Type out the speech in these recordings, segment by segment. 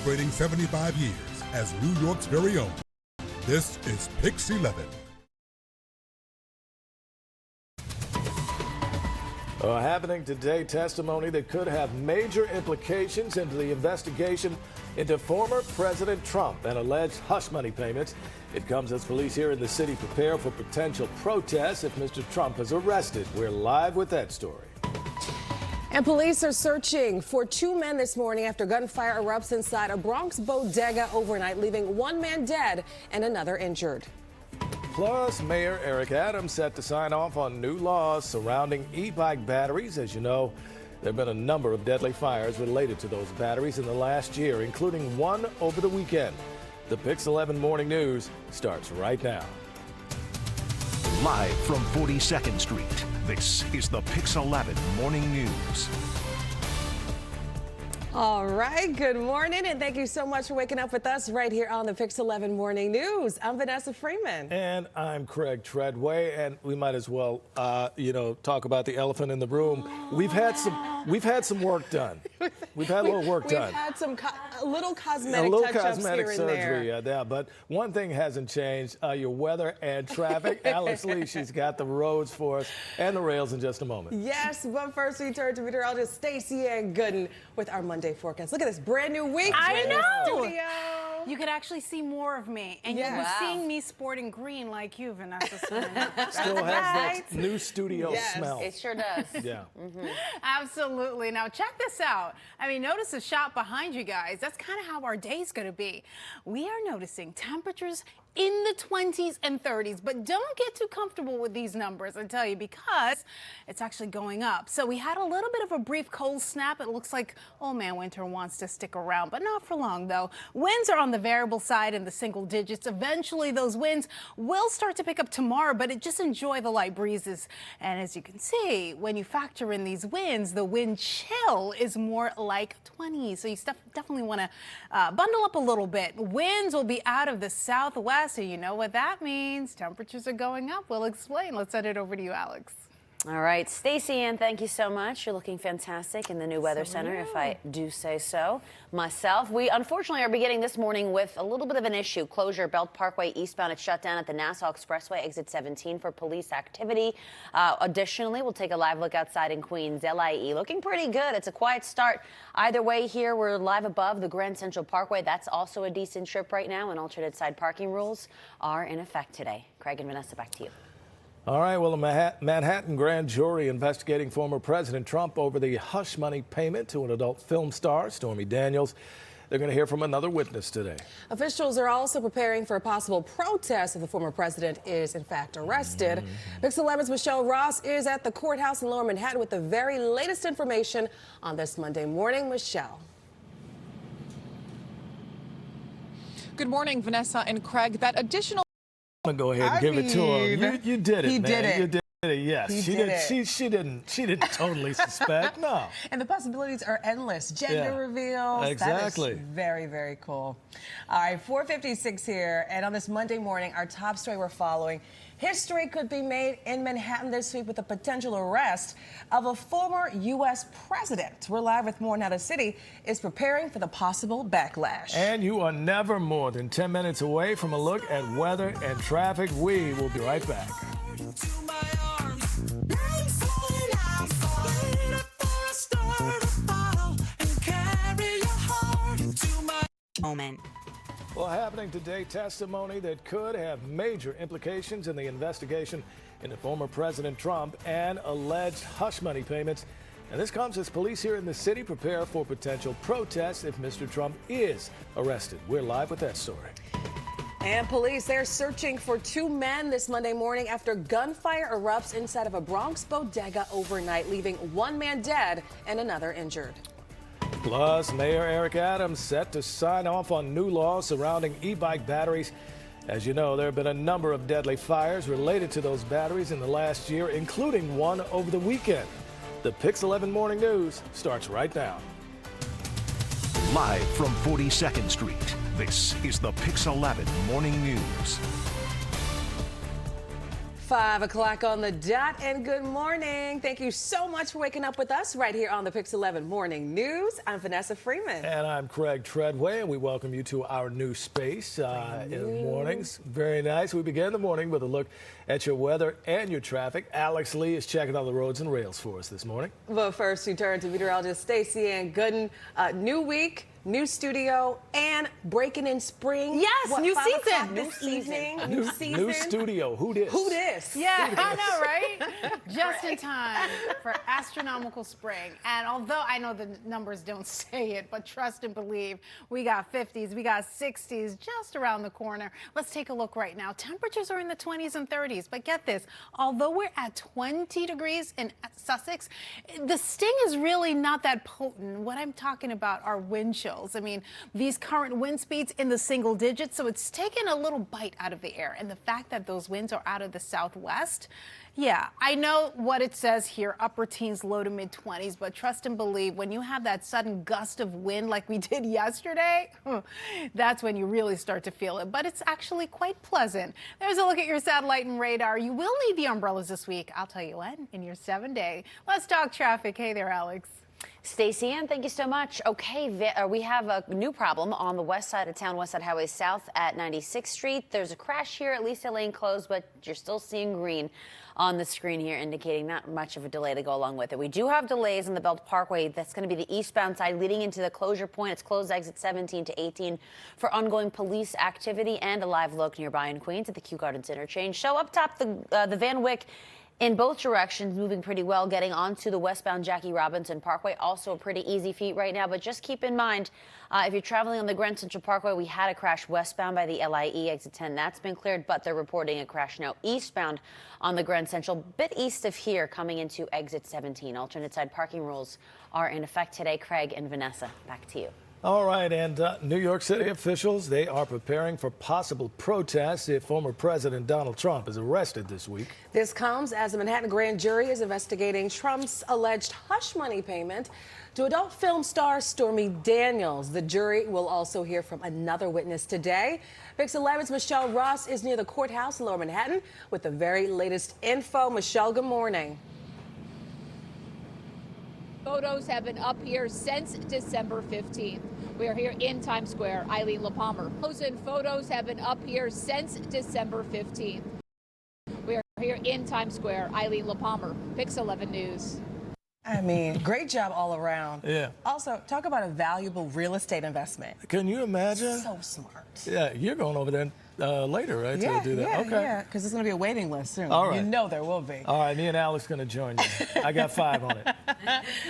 celebrating 75 years as New York's very own. This is PIX 11. Happening today, testimony that could have major implications into the investigation into former President Trump and alleged hush money payments. It comes as police here in the city prepare for potential protests if Mr. Trump is arrested. We're live with that story. And police are searching for two men this morning after gunfire erupts inside a Bronx bodega overnight, leaving one man dead and another injured. Plus, Mayor Eric Adams set to sign off on new laws surrounding e-bike batteries. As you know, there have been a number of deadly fires related to those batteries in the last year, including one over the weekend. The PIX 11 Morning News starts right now. Live from 42nd Street, this is the PIX 11 Morning News. All right, good morning, and thank you so much for waking up with us right here on the PIX 11 Morning News. I'm Vanessa Freeman. And I'm Craig Treadway, and we might as well, talk about the elephant in the room. We've had some work done. We've had a little work done. We've had some little cosmetic touch-ups here and surgery, yeah. But one thing hasn't changed: your weather and traffic. Alice Lee, she's got the roads for us and the rails in just a moment. Yes, but first we turn to meteorologist Stacy-ann Gooden with our Monday forecast. Look at this brand new week. I know. Studio. You could actually see more of me, and Yes. you'll be seeing me sporting green like you, Vanessa. Still has that new studio smell. It sure does. Yeah. Absolutely. Now check this out. I mean, notice the shot behind you guys. That's kind of how our day's going to be. We are noticing temperatures in the 20s and 30s, but don't get too comfortable with these numbers, I tell you, because it's actually going up. So we had a little bit of a brief cold snap. It looks like old man winter wants to stick around, but not for long, though. Winds are on the variable side in the single digits. Eventually, those winds will start to pick up tomorrow, but just enjoy the light breezes. And as you can see, when you factor in these winds, the wind chill is more like 20. So you definitely want to bundle up a little bit. Winds will be out of the southwest. So you know what that means. Temperatures are going up. We'll explain. Let's send it over to you, Alex. All right, Stacy-ann, thank you so much. You're looking fantastic in the new Weather Center, if I do say so myself. We unfortunately are beginning this morning with a little bit of an issue. Closure, Belt Parkway eastbound. It's shut down at the Nassau Expressway, exit 17 for police activity. Additionally, we'll take a live look outside in Queens. LIE looking pretty good. It's a quiet start. Either way here, we're live above the Grand Central Parkway. That's also a decent trip right now, and alternate side parking rules are in effect today. Craig and Vanessa, back to you. All right, well, a Manhattan grand jury investigating former President Trump over the hush money payment to an adult film star, Stormy Daniels. They're going to hear from another witness today. Officials are also preparing for a possible protest if the former president is, in fact, arrested. PIX 11's Michelle Ross is at the courthouse in Lower Manhattan with the very latest information on this Monday morning. Michelle. Good morning, Vanessa and Craig. That additional Go ahead and give it to him. You did it, he man. did it. You did it. Yes, she didn't totally suspect. No. And the possibilities are endless. Gender reveals. Exactly. That is very, very cool. All right, 4:56 here, and on this Monday morning, our top story we're following. History could be made in Manhattan this week with the potential arrest of a former U.S. president. We're live with more now. The city is preparing for the possible backlash. And you are never more than 10 minutes away from a look at weather and traffic. We will be right back. Moment. Well, happening today, testimony that could have major implications in the investigation into former President Trump and alleged hush money payments. And this comes as police here in the city prepare for potential protests if Mr. Trump is arrested. We're live with that story. And police, they're searching for two men this Monday morning after gunfire erupts inside of a Bronx bodega overnight, leaving one man dead and another injured. Plus, Mayor Eric Adams set to sign off on new laws surrounding e-bike batteries. As you know, there have been a number of deadly fires related to those batteries in the last year, including one over the weekend. The PIX 11 Morning News starts right now. Live from 42nd Street, this is the PIX 11 Morning News. 5 o'clock on the dot, and good morning. Thank you so much for waking up with us right here on the PIX 11 Morning News. I'm Vanessa Freeman. And I'm Craig Treadway, and we welcome you to our new space in the mornings. Very nice. We begin the morning with a look at your weather and your traffic. Alex Lee is checking on the roads and rails for us this morning. But first, we turn to meteorologist Stacy-ann Gooden. New week, new studio, and breaking in spring. Yes, new season. New season. New studio. Who dis? Who dis? Yeah, I know, right? Just in time for astronomical spring. And although I know the numbers don't say it, but trust and believe, we got 50s, we got 60s just around the corner. Let's take a look right now. Temperatures are in the 20s and 30s, but get this, although we're at 20 degrees in Sussex, the sting is really not that potent. What I'm talking about are wind chills. I mean, these current wind speeds in the single digits, so it's taken a little bite out of the air. And the fact that those winds are out of the southwest, yeah, I know what it says here, upper teens, low to mid 20s, but trust and believe, when you have that sudden gust of wind like we did yesterday, that's when you really start to feel it. But it's actually quite pleasant. There's a look at your satellite and radar. You will need the umbrellas this week. I'll tell you when, in your 7-day. Let's talk traffic. Hey there, Alex. Stacy-ann, thank you so much. Okay, we have a new problem on the west side of town, West Side Highway South at 96th Street. There's a crash here, at least a lane closed, but you're still seeing green on the screen here, indicating not much of a delay to go along with it. We do have delays on the Belt Parkway. That's going to be the eastbound side leading into the closure point. It's closed exit 17 to 18 for ongoing police activity, and a live look nearby in Queens at the Kew Gardens interchange. So up top, the Van Wyck in both directions, moving pretty well, getting onto the westbound Jackie Robinson Parkway. Also a pretty easy feat right now, but just keep in mind, if you're traveling on the Grand Central Parkway, we had a crash westbound by the LIE exit 10. That's been cleared, but they're reporting a crash now eastbound on the Grand Central, bit east of here, coming into exit 17. Alternate side parking rules are in effect today. Craig and Vanessa, back to you. All right, and New York City officials, they are preparing for possible protests if former President Donald Trump is arrested this week. This comes as the Manhattan grand jury is investigating Trump's alleged hush money payment to adult film star Stormy Daniels. The jury will also hear from another witness today. PIX 11's Michelle Ross is near the courthouse in Lower Manhattan with the very latest info. Michelle, good morning. Photos have been up here since December 15th. We are here in Times Square. Eileen LaPalmer. Photos have been up here since December 15th. We are here in Times Square. Eileen LaPalmer, PIX 11 News. I mean, great job all around. Yeah. Also, talk about a valuable real estate investment. Can you imagine? So smart. Yeah, you're going over there later, right, to do that? Okay. Yeah, because there's going to be a waiting list soon. All right. You know there will be. All right, me and Alex going to join you. I got 5 on it.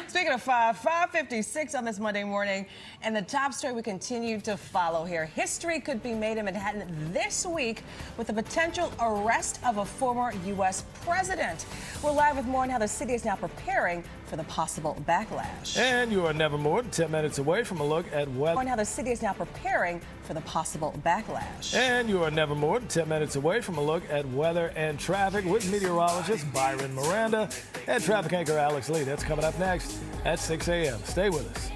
Speaking of 5:56 on this Monday morning, and the top story we continue to follow here. History could be made in Manhattan this week with the potential arrest of a former U.S. president. We're live with more on how the city is now preparing for the possible backlash. And you are never more than 10 minutes away from a look at weather. On how the city is now preparing for the possible backlash. And you are never more than 10 minutes away from a look at weather and traffic with meteorologist Byron Miranda and traffic anchor Alex Lee. That's coming up next at 6 a.m. Stay with us.